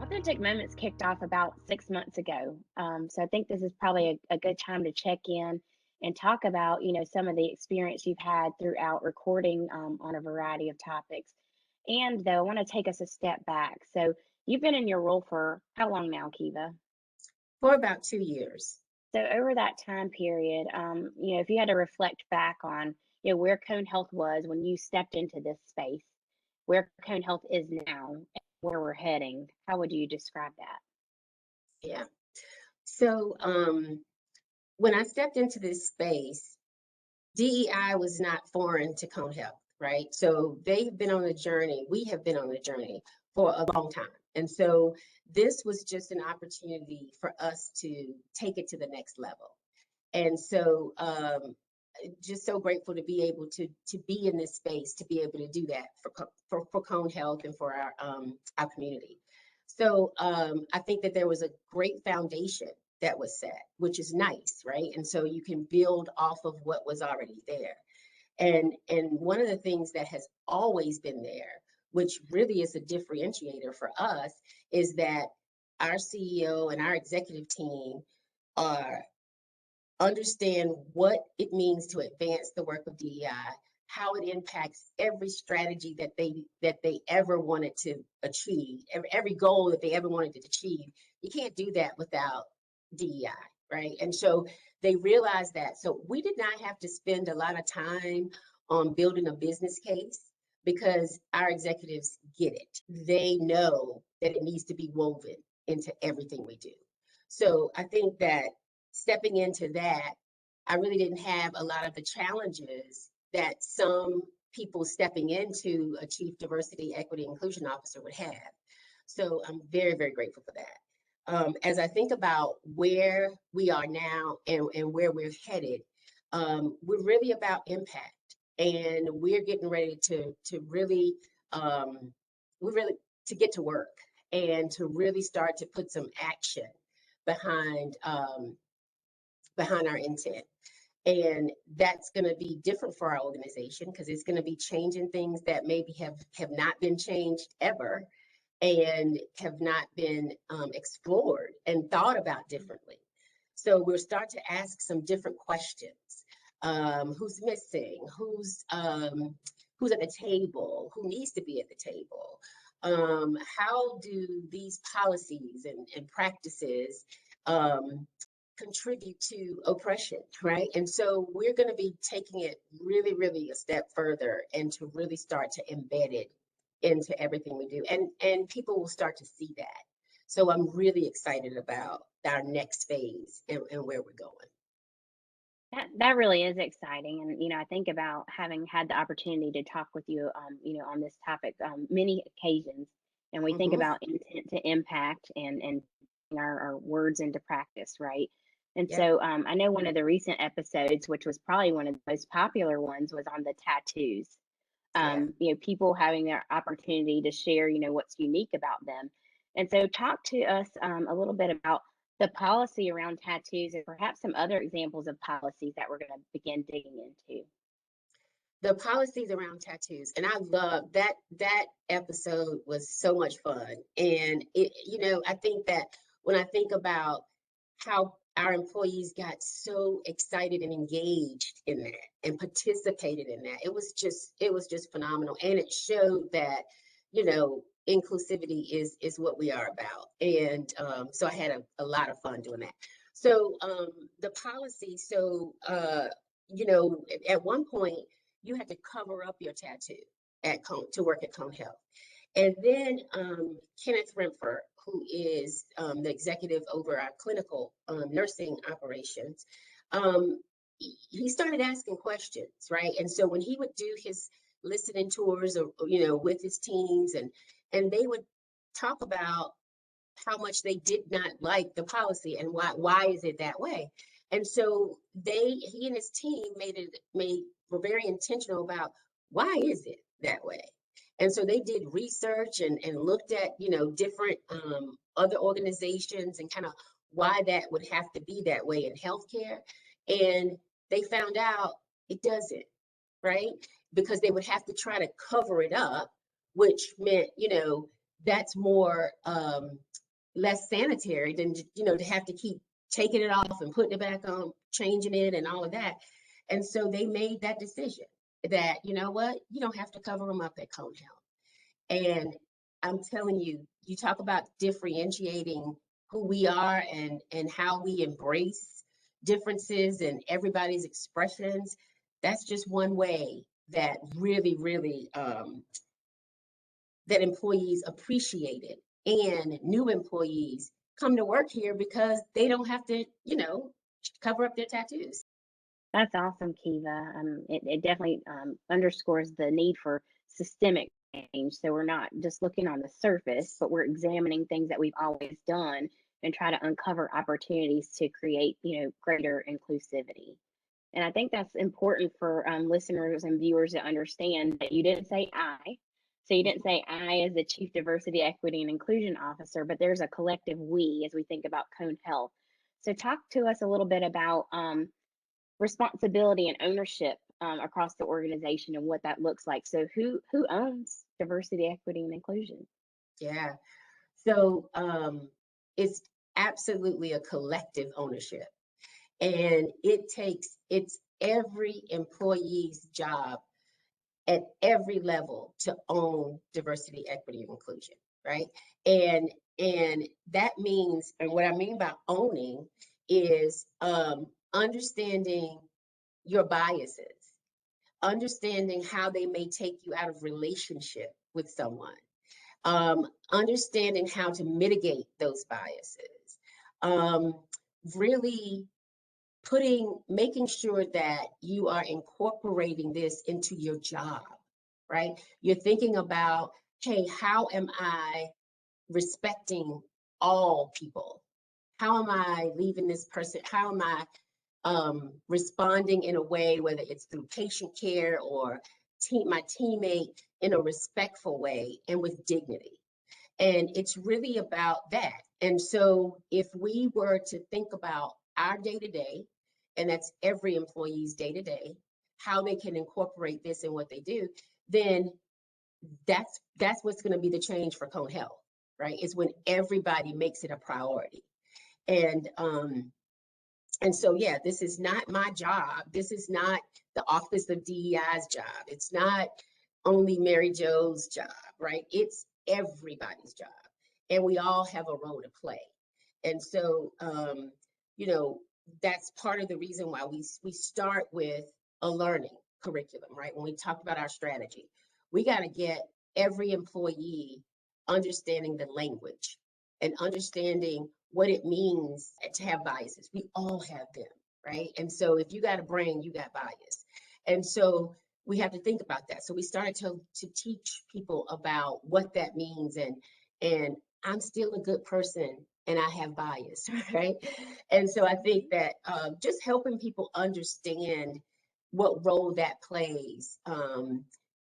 Authentic Moments kicked off about 6 months ago. So I think this is probably a good time to check in and talk about, some of the experience you've had throughout recording on a variety of topics. And though I want to take us a step back. So you've been in your role for how long now, Kiva? For about 2 years. So over that time period, if you had to reflect back on, where Cone Health was when you stepped into this space, where Cone Health is now, and where we're heading, how would you describe that? Yeah. So when I stepped into this space, DEI was not foreign to Cone Health, right? So they've been on a journey. We have been on a journey for a long time. And so this was just an opportunity for us to take it to the next level. And so just so grateful to be able to be in this space, to be able to do that for Cone Health and for our community. So I think that there was a great foundation that was set, which is nice, right? And so you can build off of what was already there. And one of the things that has always been there, which really is a differentiator for us, is that our CEO and our executive team are understand what it means to advance the work of DEI, how it impacts every strategy that they ever wanted to achieve, every goal that they ever wanted to achieve. You can't do that without DEI, right? And so they realized that. So we did not have to spend a lot of time on building a business case because our executives get it. They know that it needs to be woven into everything we do. So I think that stepping into that, I really didn't have a lot of the challenges that some people stepping into a chief diversity, equity, inclusion officer would have. So I'm very, very grateful for that. As I think about where we are now and where we're headed, we're really about impact, and we're getting ready to really we're really to get to work and to really start to put some action behind behind our intent. And that's going to be different for our organization because it's going to be changing things that maybe have not been changed ever and have not been explored and thought about differently. So we'll start to ask some different questions. Who's missing? Who's at the table? Who needs to be at the table? How do these policies and practices contribute to oppression, right? And so we're going to be taking it really, really a step further and to really start to embed it into everything we do. And people will start to see that. So I'm really excited about our next phase and where we're going. That really is exciting, and I think about having had the opportunity to talk with you, on this topic many occasions, and we think Mm-hmm. about intent to impact and our words into practice, right? And Yep. so I know one of the recent episodes, which was probably one of the most popular ones, was on the tattoos. Yeah. People having their opportunity to share, what's unique about them. And so, talk to us a little bit about the policy around tattoos and perhaps some other examples of policies that we're going to begin digging into. The policies around tattoos, and I love that episode was so much fun. And I think that when I think about how our employees got so excited and engaged in that and participated in that, it was just phenomenal. And it showed that inclusivity is what we are about. And so I had a lot of fun doing that. So the policy, at one point you had to cover up your tattoo at Cone to work at Cone Health. And then Kenneth Renford, who is the executive over our clinical nursing operations, um, he started asking questions, right? And so when he would do his listening tours, or with his teams, and they would talk about how much they did not like the policy and why is it that way. And so he and his team were very intentional about why is it that way. And so they did research and looked at different other organizations and kind of why that would have to be that way in healthcare. And they found out it doesn't, right? because they would have to try to cover it up, which meant, that's more less sanitary than, to have to keep taking it off and putting it back on, changing it and all of that. And so they made that decision that, you know what, you don't have to cover them up at Cone Health. And I'm telling you, you talk about differentiating who we are and how we embrace differences and everybody's expressions. That's just one way that really, really that employees appreciate it. And new employees come to work here because they don't have to, cover up their tattoos. That's awesome, Kiva. It definitely underscores the need for systemic change. So we're not just looking on the surface, but we're examining things that we've always done and try to uncover opportunities to create, greater inclusivity. And I think that's important for listeners and viewers to understand that you didn't say I. So you didn't say I as the Chief Diversity, Equity, and Inclusion Officer, but there's a collective we as we think about Cone Health. So talk to us a little bit about responsibility and ownership across the organization and what that looks like. So who owns diversity, equity, and inclusion? Yeah. So it's absolutely a collective ownership. And it's every employee's job at every level to own diversity, equity, and inclusion, right? And that means, and what I mean by owning is understanding your biases, understanding how they may take you out of relationship with someone, understanding how to mitigate those biases, um, really making sure that you are incorporating this into your job, right? You're thinking about, hey, how am I respecting all people? How am I leaving this person? How am I responding in a way, whether it's through patient care or my teammate, in a respectful way and with dignity? And it's really about that. And so if we were to think about our day to day, and that's every employee's day to day, how they can incorporate this in what they do, then that's what's going to be the change for Cone Health, right? Is when everybody makes it a priority. And so yeah, this is not my job. This is not the Office of DEI's job. It's not only Mary Jo's job, right? It's everybody's job. And we all have a role to play. And so you know, that's part of the reason why we start with a learning curriculum, right? When we talk about our strategy, we got to get every employee understanding the language and understanding what it means to have biases. We all have them, right? And so if you got a brain, you got bias. And so we have to think about that. So we started to teach people about what that means, and I'm still a good person and I have bias, right? And so I think that just helping people understand what role that plays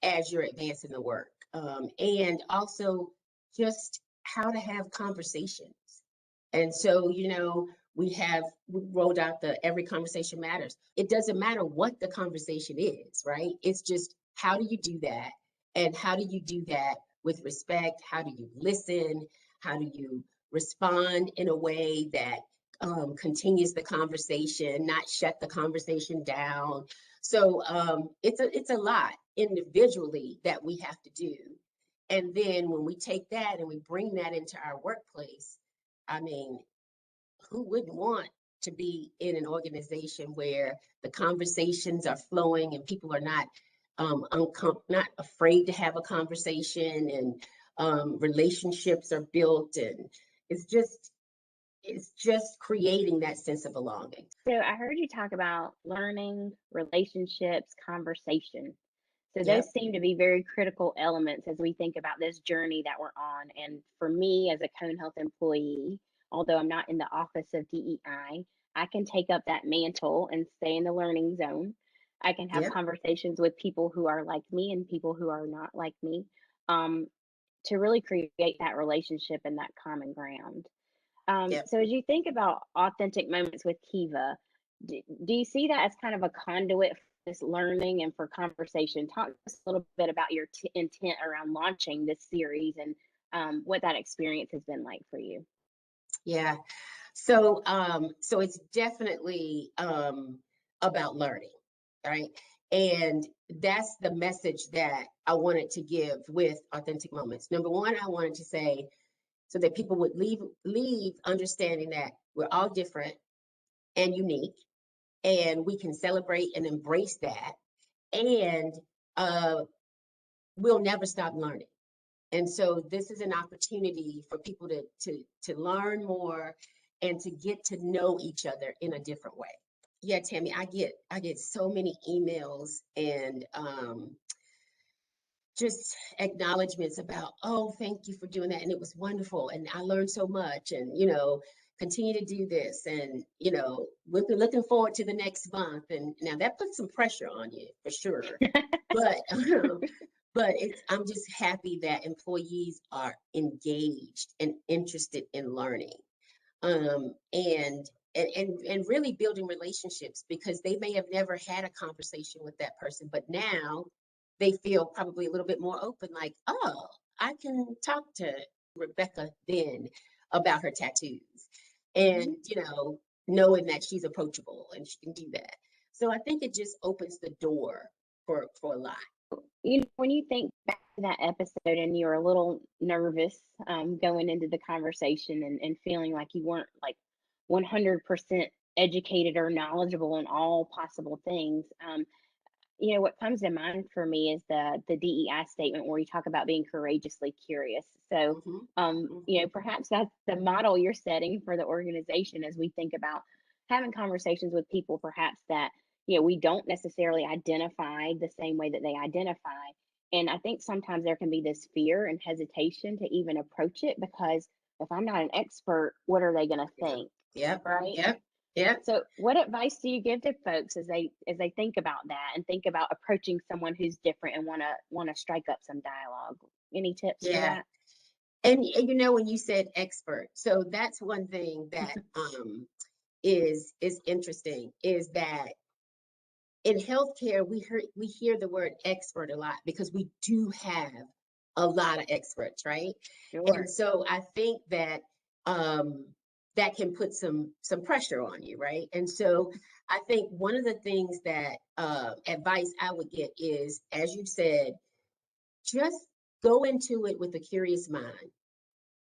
as you're advancing the work, and also just how to have conversations. And so, we rolled out the every conversation matters. It doesn't matter what the conversation is, right? It's just how do you do that? And how do you do that with respect? How do you listen? How do you respond in a way that continues the conversation, not shut the conversation down? So it's a lot individually that we have to do. And then when we take that and we bring that into our workplace, I mean, who wouldn't want to be in an organization where the conversations are flowing and people are not not afraid to have a conversation, and relationships are built, and it's just it's just creating that sense of belonging. So I heard you talk about learning, relationships, conversation. So those Yep, seem to be very critical elements as we think about this journey that we're on. And for me as a Cone Health employee, although I'm not in the office of DEI, I can take up that mantle and stay in the learning zone. I can have yep, conversations with people who are like me and people who are not like me, um, to really create that relationship and that common ground. yep. So as you think about authentic moments with Kiva, do you see that as kind of a conduit this learning and for conversation. Talk to us a little bit about your intent around launching this series and what that experience has been like for you. Yeah. So it's definitely about learning, right? And that's the message that I wanted to give with Authentic Moments. Number one, I wanted to say so that people would leave understanding that we're all different and unique, and we can celebrate and embrace that, and uh, we'll never stop learning. And so this is an opportunity for people to learn more and to get to know each other in a different way. Yeah, Tammy, I get so many emails and just acknowledgments about, oh, thank you for doing that, and it was wonderful, and I learned so much, and continue to do this, and we're looking forward to the next month. And now that puts some pressure on you for sure, but I'm just happy that employees are engaged and interested in learning, and really building relationships, because they may have never had a conversation with that person, but now they feel probably a little bit more open, like, oh, I can talk to Rebecca then about her tattoos, and knowing that she's approachable and she can do that. So I think it just opens the door for a lot. When you think back to that episode and you're a little nervous going into the conversation and feeling like you weren't like 100% educated or knowledgeable on all possible things, what comes to mind for me is the DEI statement where you talk about being courageously curious. So, Hmm. Hmm. perhaps that's the model you're setting for the organization as we think about having conversations with people, perhaps that we don't necessarily identify the same way that they identify. And I think sometimes there can be this fear and hesitation to even approach it because if I'm not an expert, what are they going to Yeah. think, Yep. right? Yep. Yep. So, what advice do you give to folks as they think about that and think about approaching someone who's different and want to strike up some dialogue? Any tips for Yeah. that? And when you said expert, so that's one thing that is interesting, is that in healthcare we hear the word expert a lot because we do have a lot of experts, right? And Sure. so I think that um that can put some pressure on you, right? And so I think one of the things that advice I would get is, as you said, just go into it with a curious mind.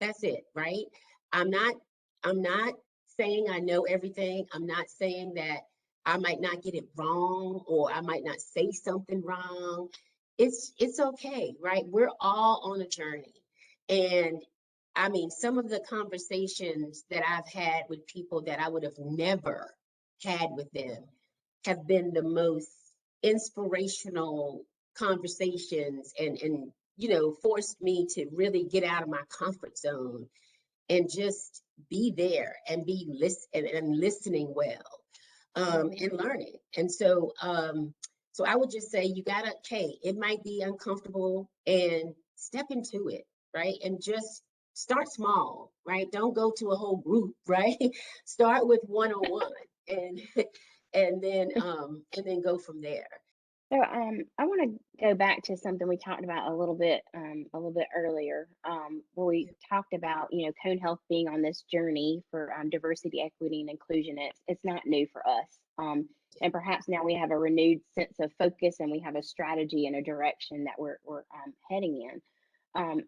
That's it, right? I'm not saying I know everything. I'm not saying that I might not get it wrong or I might not say something wrong. It's okay, right? We're all on a journey. And I mean, some of the conversations that I've had with people that I would have never had with them have been the most inspirational conversations, and forced me to really get out of my comfort zone and just be there and be and listening well, Hmm. and learning. And so I would just say, you gotta, okay, it might be uncomfortable, and step into it, right? And just start small, right? Don't go to a whole group, right? Start with one-on-one, and and then go from there. So, I want to go back to something we talked about a little bit earlier, where we talked about, Cone Health being on this journey for diversity, equity, and inclusion. It's not new for us, and perhaps now we have a renewed sense of focus and we have a strategy and a direction that we're heading in.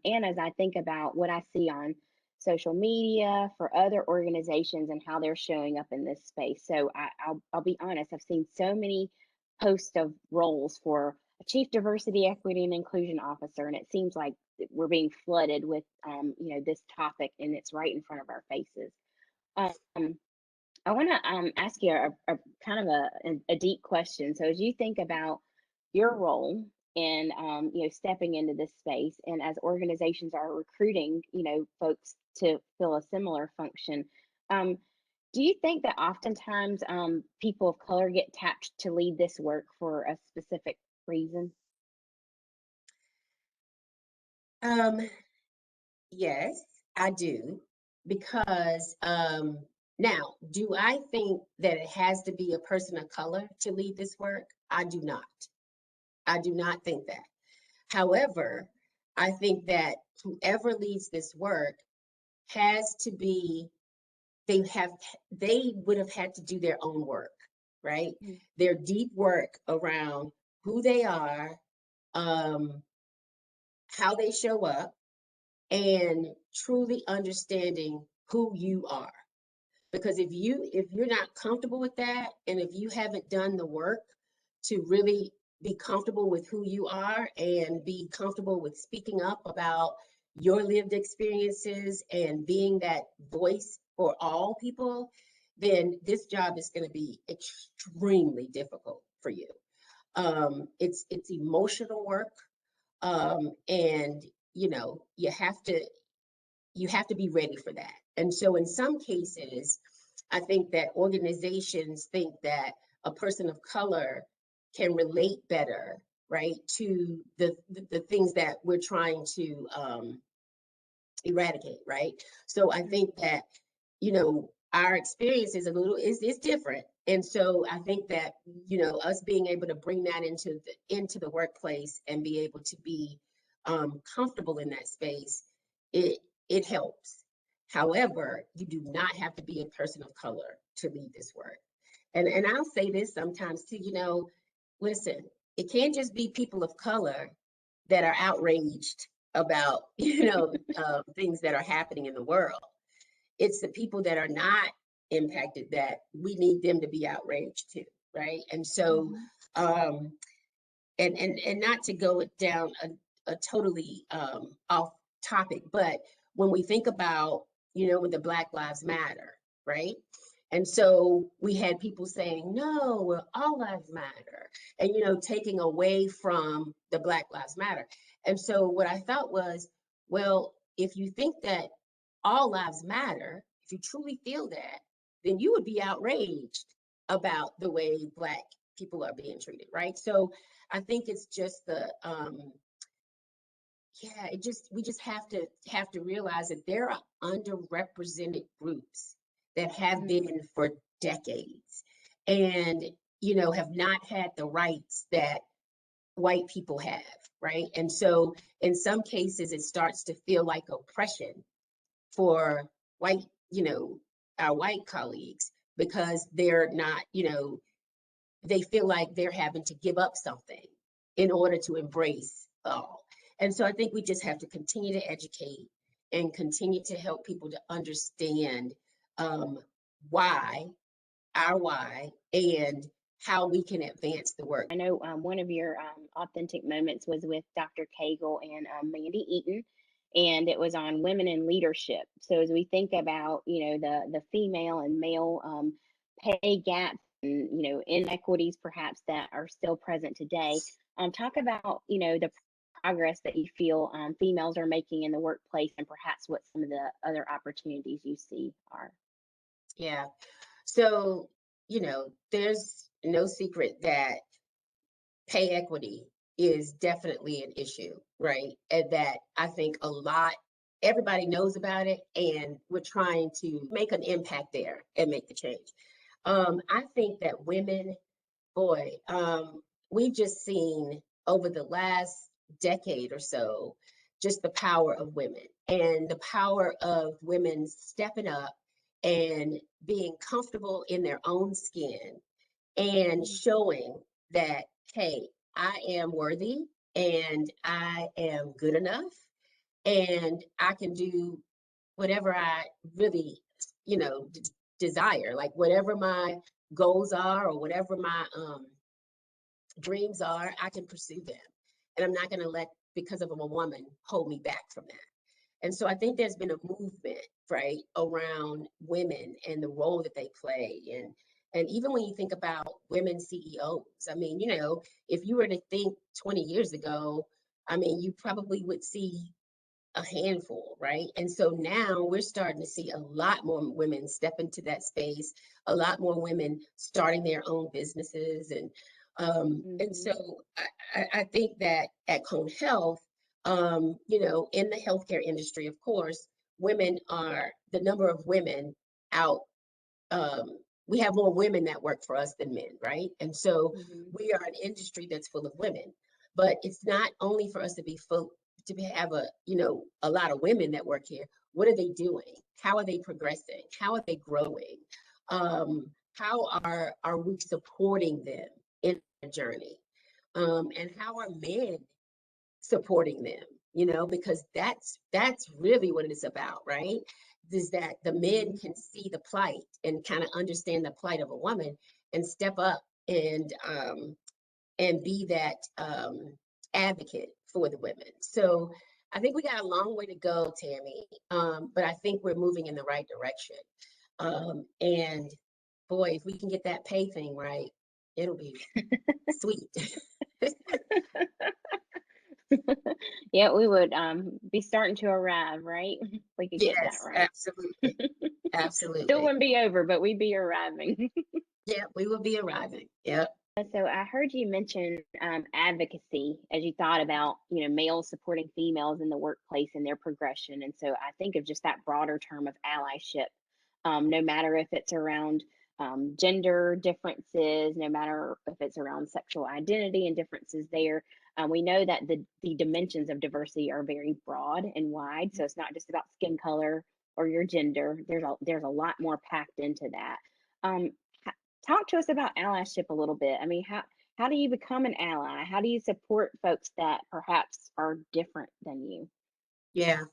And as I think about what I see on social media for other organizations and how they're showing up in this space, so I'll be honest, I've seen so many post of roles for a chief diversity, equity, and inclusion officer, and it seems like we're being flooded with, this topic, and it's right in front of our faces. Um, I want to ask you a kind of a deep question. So, as you think about your role in, stepping into this space, and as organizations are recruiting, folks to fill a similar function, um, do you think that oftentimes people of color get tapped to lead this work for a specific reason? um Yes, I do, because Now, do I think that it has to be a person of color to lead this work? I do not. I do not think that. However, I think that whoever leads this work has to be, they have, they would have had to do their own work, right? Mm. Their deep work around who they are, um, how they show up, and truly understanding who you are. Because if you're not comfortable with that, and if you haven't done the work to really be comfortable with who you are and be comfortable with speaking up about your lived experiences and being that voice for all people, then this job is going to be extremely difficult for you. It's emotional work, and you have to be ready for that. And so in some cases, I think that organizations think that a person of color can relate better, right, to the things that we're trying to eradicate, right? So I Mhm. think that, our experience is a little is different. And so I think that, us being able to bring that into the workplace and be able to be comfortable in that space, it it helps. However, you do not have to be a person of color to lead this work. And I'll say this sometimes too, listen, it can't just be people of color that are outraged about, things that are happening in the world. It's the people that are not impacted that we need them to be outraged too, right? And so, Mhm. um, and not to go down a totally off topic, but when we think about, with the Black Lives Matter, right? And so we had people saying, no, well, all lives matter, and, taking away from the Black Lives Matter. And so what I thought was, well, if you think that all lives matter, if you truly feel that, then you would be outraged about the way Black people are being treated, right? So I think it's just yeah, we just have to realize that there are underrepresented groups that have Mhm. been for decades, and have not had the rights that white people have, right? And so in some cases it starts to feel like oppression for white, our white colleagues, because they're not, they feel like they're having to give up something in order to embrace all. And so I think we just have to continue to educate and continue to help people to understand um, why, our why, and how we can advance the work. I know one of your authentic moments was with Dr. Cagle and Mandy Eaton, and it was on women in leadership. So as we think about, the female and male pay gaps and inequities perhaps that are still present today, talk about the progress that you feel females are making in the workplace, and perhaps what some of the other opportunities you see are. Yeah. So, there's no secret that pay equity is definitely an issue, right? And that I think everybody knows about it, and we're trying to make an impact there and make the change. I think that women, boy, we've just seen over the last decade or so just the power of women and the power of women stepping up and being comfortable in their own skin and Mhm. showing that, hey, I am worthy and I am good enough and I can do whatever I really, desire, like whatever my goals are or whatever my dreams are, I can pursue them. And I'm not going to let, because of I'm a woman, hold me back from that. And so I think there's been a movement, right, around women and the role that they play. And even when you think about women CEOs, I mean, if you were to think 20 years ago, I mean, you probably would see a handful, right? And so now we're starting to see a lot more women step into that space, a lot more women starting their own businesses, and Mhm. so I think that at Cone Health, in the healthcare industry, of course, women are the number of women out. we have more women that work for us than men, right? And so Hmm. we are an industry that's full of women. But it's not only for us to be full have a a lot of women that work here. What are they doing? How are they progressing? How are they growing? How are we supporting them in their journey? And how are men supporting them? Because that's really what it's about, right? Is that the men Hmm. can see the plight and kind of understand the plight of a woman and step up and be that advocate for the women. So I think we got a long way to go, Tammy, but I think we're moving in the right direction. And boy, if we can get that pay thing right, it'll be sweet. Yeah, we would be starting to arrive, right? If we could get that Yes, right. absolutely. Still Absolutely. wouldn't be over, but we'd be arriving. Yeah, we will be arriving. Yep. So I heard you mention advocacy as you thought about, males supporting females in the workplace and their progression. And so I think of just that broader term of allyship, no matter if it's around gender differences, no matter if it's around sexual identity and differences there. We know that the dimensions of diversity are very broad and wide. So it's not just about skin color or your gender. There's a lot more packed into that. Um, Talk to us about allyship a little bit. I mean, how do you become an ally? How do you support folks that perhaps are different than you? Yeah.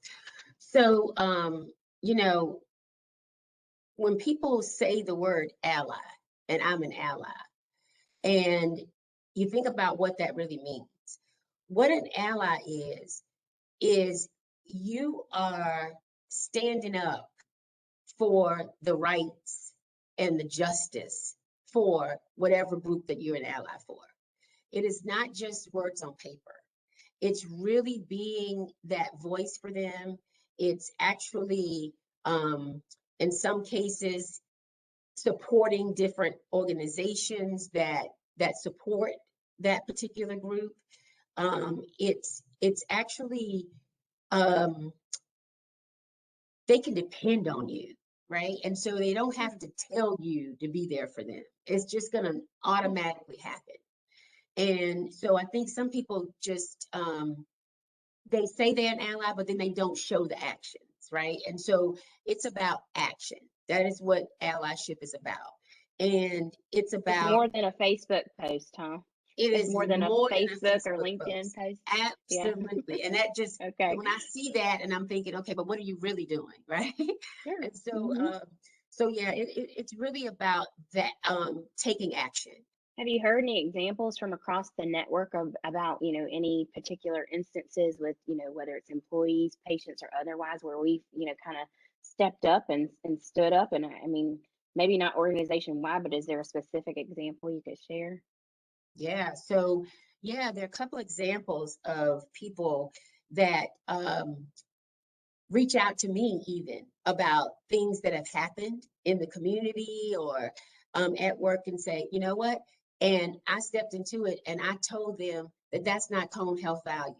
So, you know, when people say the word ally, and I'm an ally, and you think about what that really means, what an ally is you are standing up for the rights and the justice for whatever group that you're an ally for. It is not just words on paper. It's really being that voice for them. It's actually, in some cases, supporting different organizations that support that particular group. It's actually um, they can depend on you, right? And so they don't have to tell you to be there for them. It's just going to automatically happen. And so I think some people just they say they're an ally, but then they don't show the actions, right? And so it's about action. That is what allyship is about. And it's It's about, more than a Facebook post, huh? it It's is more than a more than a Facebook or Facebook LinkedIn post. post. Yeah. Absolutely. And that just, Okay. when I see that and I'm thinking, okay, but what are you really doing? Right. Sure. And so, Hmm. so yeah, it's really about that, taking action. Have you heard any examples from across the network of about, any particular instances with, whether it's employees, patients, or otherwise, where we've, kind of stepped up and stood up? And I mean, maybe not organization wide, but is there a specific example you could share? Yeah. So, yeah, there are a couple examples of people that reach out to me even about things that have happened in the community or at work and say, you know what? And I stepped into it and I told them that that's not Cone Health values.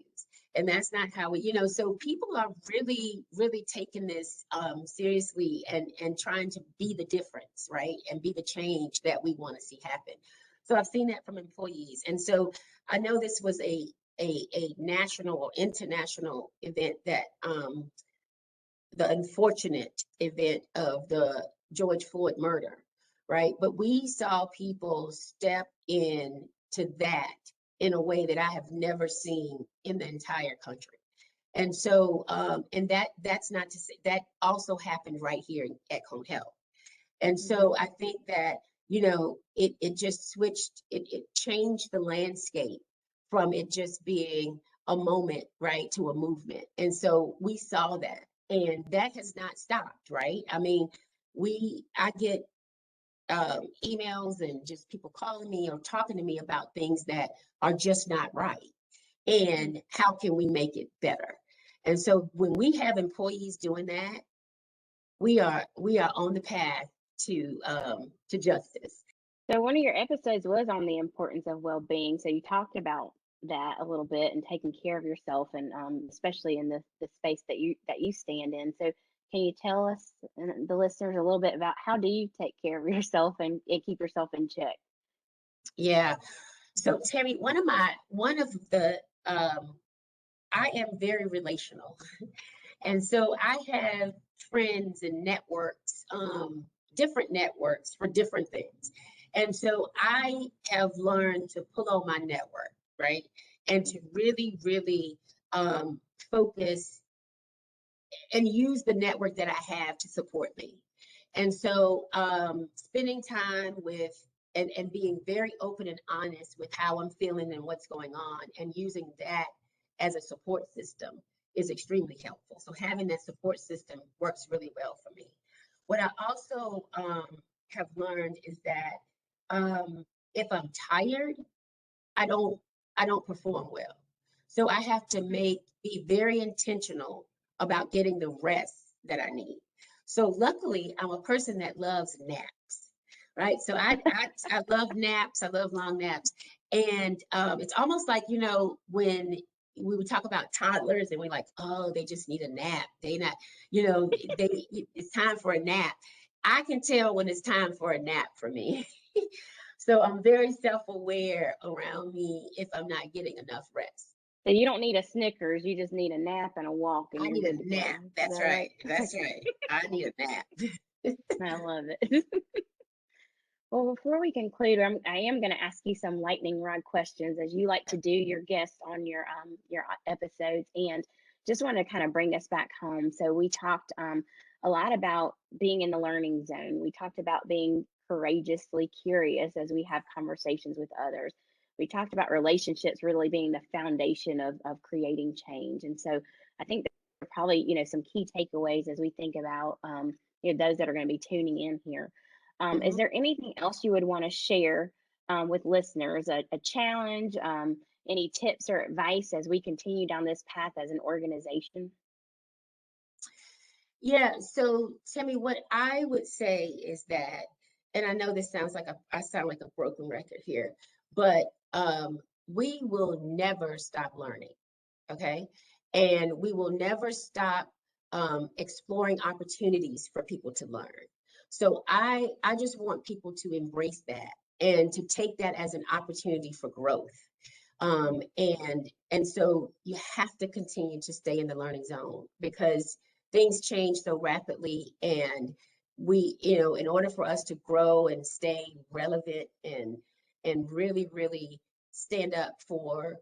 And that's not how we, so people are really, really taking this seriously and trying to be the difference, right? And be the change that we want to see happen. So I've seen that from employees. And so I know this was a national or international event that the unfortunate event of the George Floyd murder, right? But we saw people step in to that in a way that I have never seen in the entire country. And so, and that's not to say that also happened right here at Cone Health. And so Hmm. I think that, it just switched, it changed the landscape from it just being a moment, right, to a movement. And so we saw that. And that has not stopped, right? I mean, I get emails and just people calling me or talking to me about things that are just not right. And how can we make it better? And so when we have employees doing that, we are on the path to justice. So one of your episodes was on the importance of well-being. So you talked about that a little bit and taking care of yourself, and especially in the space that you stand in. So Can you tell us and the listeners a little bit about how do you take care of yourself and keep yourself in check? Yeah. So Terry, one of the I am very relational. And so I have friends and networks, different networks for different things. And so I have learned to pull on my network, right? And to really, really focus and use the network that I have to support me. And so spending time with and being very open and honest with how I'm feeling and what's going on and using that as a support system is extremely helpful. So having that support system works really well for me. What I also have learned is that if I'm tired, I don't I don't perform well. So I have to be very intentional about getting the rest that I need. So luckily, I'm a person that loves naps, right? So I love naps. I love long naps, and it's almost like when we would talk about toddlers and we're like, oh, they just need a nap. They not, they it's time for a nap. I can tell when it's time for a nap for me. So I'm very self-aware around me if I'm not getting enough rest. So you don't need a Snickers, you just need a nap and a walk, and I you're need a good to nap. go. Is that That's right. right? That's right. I need a nap. I love it. Well, before we conclude, I am going to ask you some lightning rod questions, as you like to do your guests on your episodes, and just want to kind of bring us back home. So we talked a lot about being in the learning zone. We talked about being courageously curious as we have conversations with others. We talked about relationships really being the foundation of creating change, and so I think there are probably some key takeaways as we think about those that are going to be tuning in here. Is Mhm. there anything else you would want to share with listeners, a challenge, any tips or advice as we continue down this path as an organization? Yeah. So, Tammy, what I would say is that, and I know this sounds like I sound like a broken record here, but we will never stop learning. Okay. And we will never stop exploring opportunities for people to learn. So I just want people to embrace that and to take that as an opportunity for growth. And so you have to continue to stay in the learning zone because things change so rapidly, and in order for us to grow and stay relevant and really, really stand up for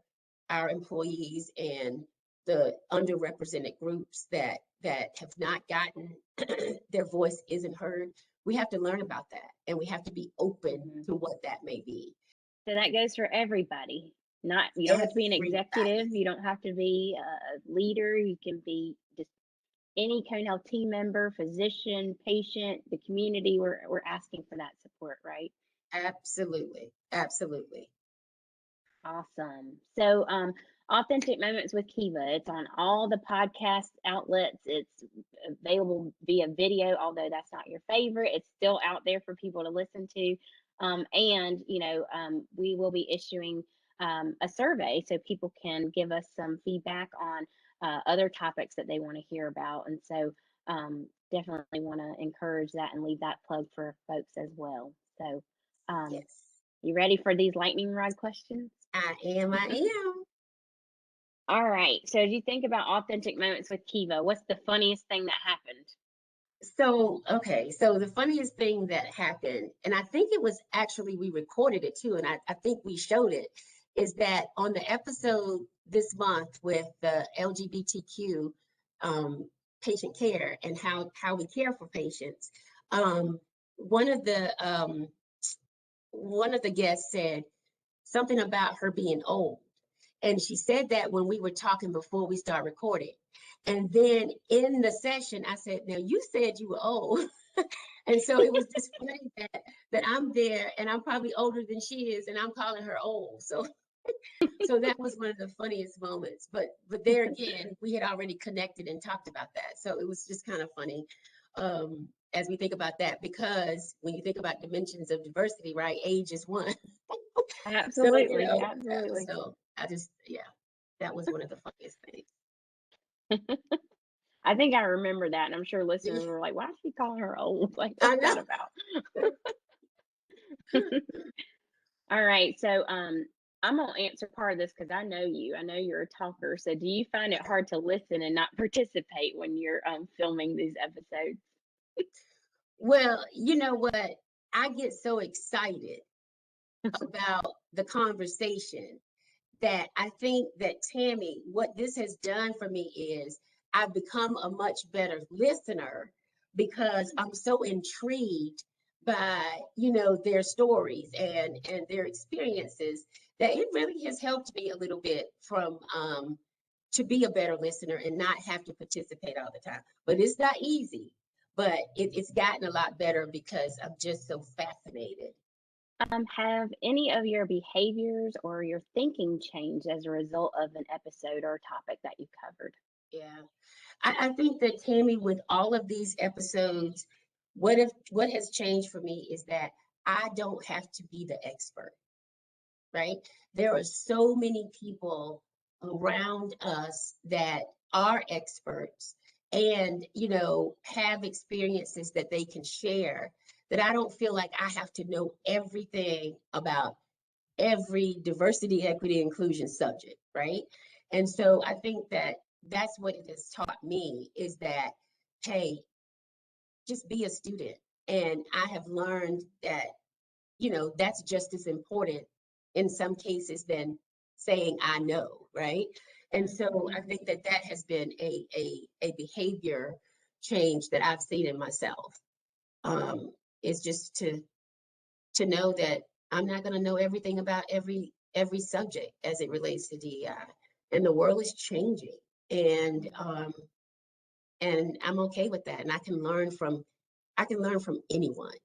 our employees and the underrepresented groups that have not gotten their voice isn't heard, we have to learn about that and we have to be open Mhm. to what that may be. So that goes for everybody. Not You don't have to be an Everybody. executive. You don't have to be a leader. You can be just any Cone Health team member, physician, patient, the community. We're asking for that support, right? Absolutely. Absolutely. Awesome. So, Authentic Moments with Kiva, it's on all the podcast outlets. It's available via video, although that's not your favorite. It's still out there for people to listen to. We will be issuing a survey so people can give us some feedback on other topics that they want to hear about. And so, definitely want to encourage that and leave that plug for folks as well. So, um, Yes. you ready for these lightning rod questions? I am. I am. All right. So as you think about authentic moments with Kiva, what's the funniest thing that happened? So, okay. So the funniest thing that happened, and I think it was actually, we recorded it too, and I think we showed it, is that on the episode this month with the LGBTQ um, patient care and how we care for patients, um, one of the one of the guests said something about her being old. And she said that when we were talking before we start recording. And then in the session, I said, now you said you were old. And so it was just funny that I'm there and I'm probably older than she is and I'm calling her old. So that was one of the funniest moments. But there again, we had already connected and talked about that. So it was just kind of funny as we think about that, because when you think about dimensions of diversity, right, age is one. So, Absolutely. Absolutely. so I just, yeah, that was one of the funniest things. I think I remember that, and I'm sure listeners were like, "Why is she calling her old? Like, I what's know. that about?" All right, so I'm gonna answer part of this because I know you. I know you're a talker. So, do you find it hard to listen and not participate when you're filming these episodes? Well, you know what? I get so excited about the conversation that I think that Tammy, what this has done for me is I've become a much better listener because I'm so intrigued by, their stories and their experiences that it really has helped me a little bit from to be a better listener and not have to participate all the time. But it's not easy, but it's gotten a lot better because I'm just so fascinated. Have any of your behaviors or your thinking changed as a result of an episode or topic that you covered? Yeah. I think that Tammy, with all of these episodes, what has changed for me is that I don't have to be the expert, right? There are so many people around us that are experts and have experiences that they can share that I don't feel like I have to know everything about every diversity, equity, inclusion subject, right? And so I think that that's what it has taught me is that, hey, just be a student. And I have learned that, that's just as important in some cases than saying I know, right? And so I Mhm. think that that has been a behavior change that I've seen in myself. Is just to know that I'm not going to know everything about every subject as it relates to DEI, and the world is changing, and I'm okay with that, and I can learn from anyone.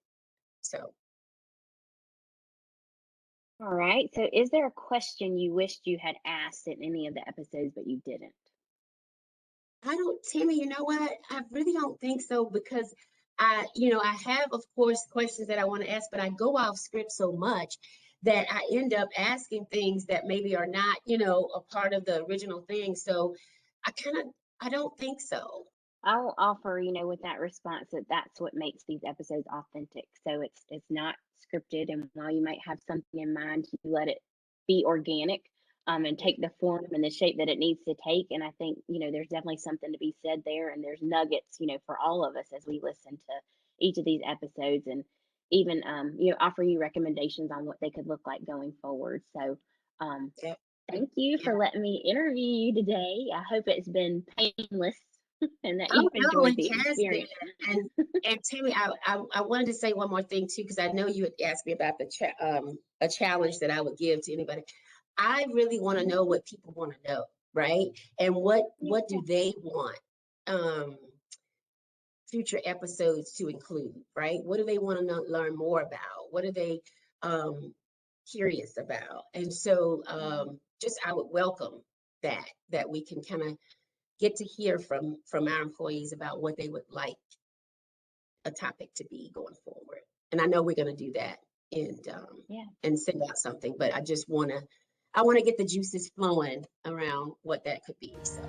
So All right. So, is there a question you wished you had asked in any of the episodes but you didn't? I don't, Tammy, you know what? I really don't think so because I have, of course, questions that I want to ask, but I go off script so much that I end up asking things that maybe are not, a part of the original thing. So I kind of, I don't think so. I'll offer, with that response that that's what makes these episodes authentic. So it's not scripted, and while you might have something in mind, you let it be organic, and Yeah, take the form and the shape that it needs to take. And I think there's definitely something to be said there, and there's nuggets, for all of us as we listen to each of these episodes, and even offer you recommendations on what they could look like going forward. So. Um, yeah, Thank you yeah. for letting me interview you today. I hope it's been painless and that Oh you've no, enjoyed it the has been. experience. And Tammy, I wanted to say one more thing too, because I know you had asked me about a challenge that I would give to anybody. I really want to know what people want to know, right? And what Yeah. do they want um future episodes to include, right? What do they want to learn more about? What are they um curious about? And so Mhm. just I would welcome that we can kind of get to hear from our employees about what they would like a topic to be going forward. And I know we're going to do that Yeah. and send out something, but I want to get the juices flowing around what that could be. So